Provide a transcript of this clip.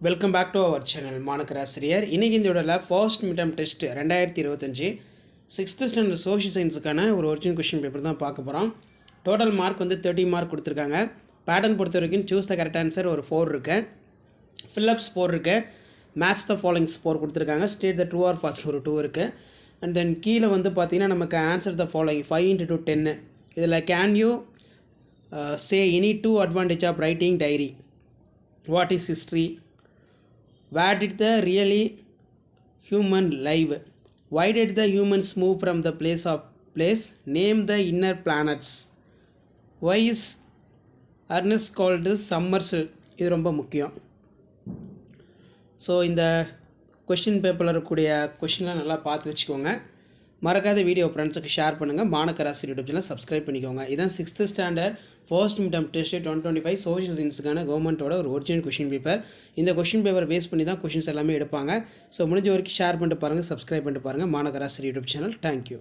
Welcome back to our channel மாணக்கராசிரியர். இன்றைக்கி இந்த வீடியோவில் first midterm test 2025 6th standard social சயின்ஸுக்கான ஒரு ஒரிஜினல் கொஷின் பேப்பர் தான் பார்க்க போகிறோம். டோட்டல் மார்க் 30 மார்க் கொடுத்துருக்காங்க. பேட்டர்ன் பொறுத்த வரைக்கும் சூஸ் த கரெக்ட் ஆன்சர் ஒரு 4 இருக்குது, ஃபில்லப்ஸ் 4 இருக்குது, மேட்ச் த ஃபாலோயிங்ஸ் 4 கொடுத்துருக்காங்க, state the true or false ஒரு 2 இருக்குது. அண்ட் தென் கீழே பார்த்தீங்கன்னா நமக்கு ஆன்சர் த ஃபாலோயிங் 5 into 10. இதில் can you say any 2 advantage of writing diary, what is history, where did the really human live, why did the humans move from the place, name the inner planets, why is Ernest called Summerset. இது ரொம்ப முக்கியம். So இந்த question பேப்பரில் இருக்கக்கூடிய கொஷின்லாம் நல்லா பார்த்து வச்சுக்கோங்க. மறக்காத வீடியோ ஃப்ரெண்ட்ஸுக்கு ஷேர் பண்ணுங்கள். மாணக்கராசி யூடியூப் சேனல் சப்ஸ்கிரைப் பண்ணிக்கோங்க. இதான் 6th standard first midterm test 2025 social சயின்ஸுக்கான கவர்மெண்ட்டோட ஒரு ஒரிஜினல் கொஷின் பேப்பர். இந்த கொஷின் பேப்பர் பேஸ் பண்ணி தான் கொஷின்ஸ் எல்லாமே எடுப்பாங்க. ஸோ முடிஞ்ச வரைக்கும் ஷேர் பண்ணிட்டு பாருங்கள், சப்ஸ்கிரைப் பண்ணிட்டு பாருங்கள். மாணக்கராசி யூடியூப் சேனல். தேங்க்யூ.